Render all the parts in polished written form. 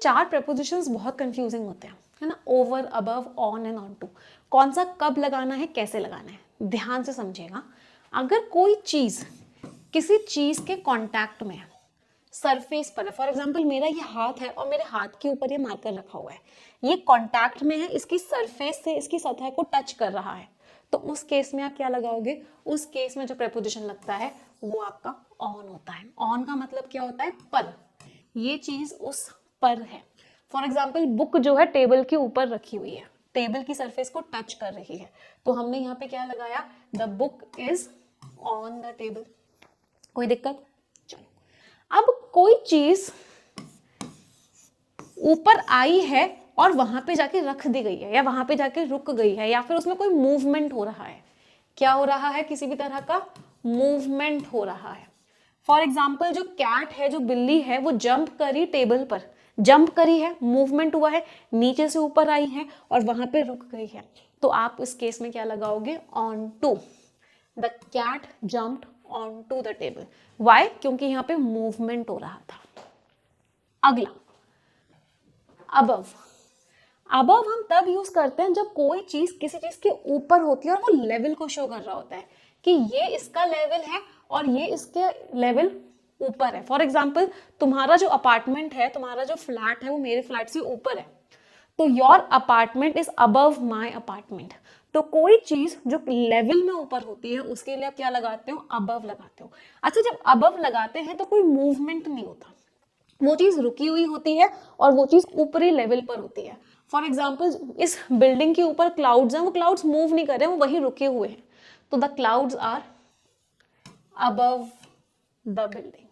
चार प्रेपोजिशंस बहुत कंफ्यूजिंग होते हैं, है ना, over, above, on and onto. कौन सा कब लगाना है, कैसे लगाना है, ध्यान से समझिएगा। अगर कोई चीज किसी चीज के कांटेक्ट में है, सरफेस पर है, फॉर एग्जांपल मेरा ये हाथ है और मेरे हाथ के ऊपर ये मार्कर रखा हुआ है, ये कांटेक्ट में है, इसकी सरफेस से इसकी सतह को टच कर रहा है, तो उस केस में आप क्या लगाओगे? उस केस में जो प्रेपोजिशन लगता है वो आपका ऑन होता है। ऑन का मतलब क्या होता है? पर। ये चीज उस पर है। फॉर एग्जाम्पल बुक जो है टेबल के ऊपर रखी हुई है, टेबल की सरफेस को टच कर रही है, तो हमने यहाँ पे क्या लगाया? The book is on the table. कोई दिक्कत? चलो, अब कोई चीज ऊपर आई है और वहां पे जाके रख दी गई है, या वहां पे जाके रुक गई है, या फिर उसमें कोई मूवमेंट हो रहा है। क्या हो रहा है? किसी भी तरह का मूवमेंट हो रहा है। फॉर एग्जाम्पल जो कैट है, जो बिल्ली है, वो जंप करी टेबल पर, जंप करी है, मूवमेंट हुआ है, नीचे से ऊपर आई है और वहां पे रुक गई है, तो आप इस केस में क्या लगाओगे? Onto. The cat jumped onto the table. Why? क्योंकि यहाँ पे मूवमेंट हो रहा था। अगला, अबव। अबव हम तब यूज करते हैं जब कोई चीज किसी चीज के ऊपर होती है और वो लेवल को शो कर रहा होता है कि ये इसका लेवल है और ये इसके लेवल ऊपर है। फॉर एग्जाम्पल तुम्हारा जो अपार्टमेंट है, तुम्हारा जो फ्लैट है, वो मेरे फ्लैट से ऊपर है, तो your apartment is above my apartment. तो कोई चीज जो लेवल में ऊपर होती है उसके लिए आप क्या लगाते हो? अबव लगाते हो। अच्छा, जब अबव लगाते हैं तो कोई मूवमेंट नहीं होता, वो चीज रुकी हुई होती है और वो चीज ऊपरी लेवल पर होती है। फॉर एग्जाम्पल इस बिल्डिंग के ऊपर क्लाउड्स हैं, वो क्लाउड्स मूव नहीं कर रहे हैं, वो वहीं रुके हुए हैं, तो the clouds are above the building.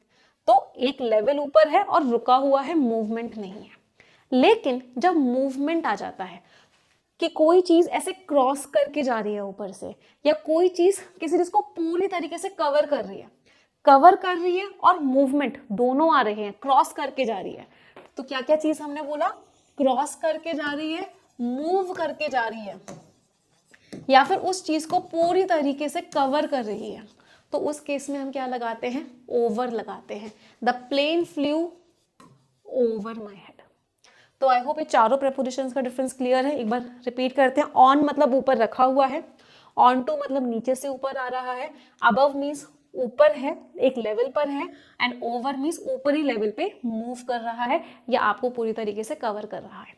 तो एक लेवल ऊपर है और रुका हुआ है, मूवमेंट नहीं है। लेकिन जब मूवमेंट आ जाता है कि कोई चीज ऐसे क्रॉस करके जा रही है ऊपर से, या कोई चीज किसी चीज को पूरी तरीके से कवर कर रही है, कवर कर रही है और मूवमेंट दोनों आ रहे हैं, क्रॉस करके जा रही है, तो क्या क्या चीज हमने बोला? क्रॉस करके जा रही है, मूव करके जा रही है, या फिर उस चीज को पूरी तरीके से कवर कर रही है, तो उस केस में हम क्या लगाते हैं? ओवर लगाते हैं। The plane flew over my head. तो आई होप ये चारों प्रेपोजिशंस का डिफरेंस क्लियर है। एक बार रिपीट करते हैं। ऑन मतलब ऊपर रखा हुआ है, ऑन टू मतलब नीचे से ऊपर आ रहा है, अबव मीन्स ऊपर है, एक लेवल पर है, एंड ओवर मीन्स ऊपरी लेवल पे मूव कर रहा है या आपको पूरी तरीके से कवर कर रहा है।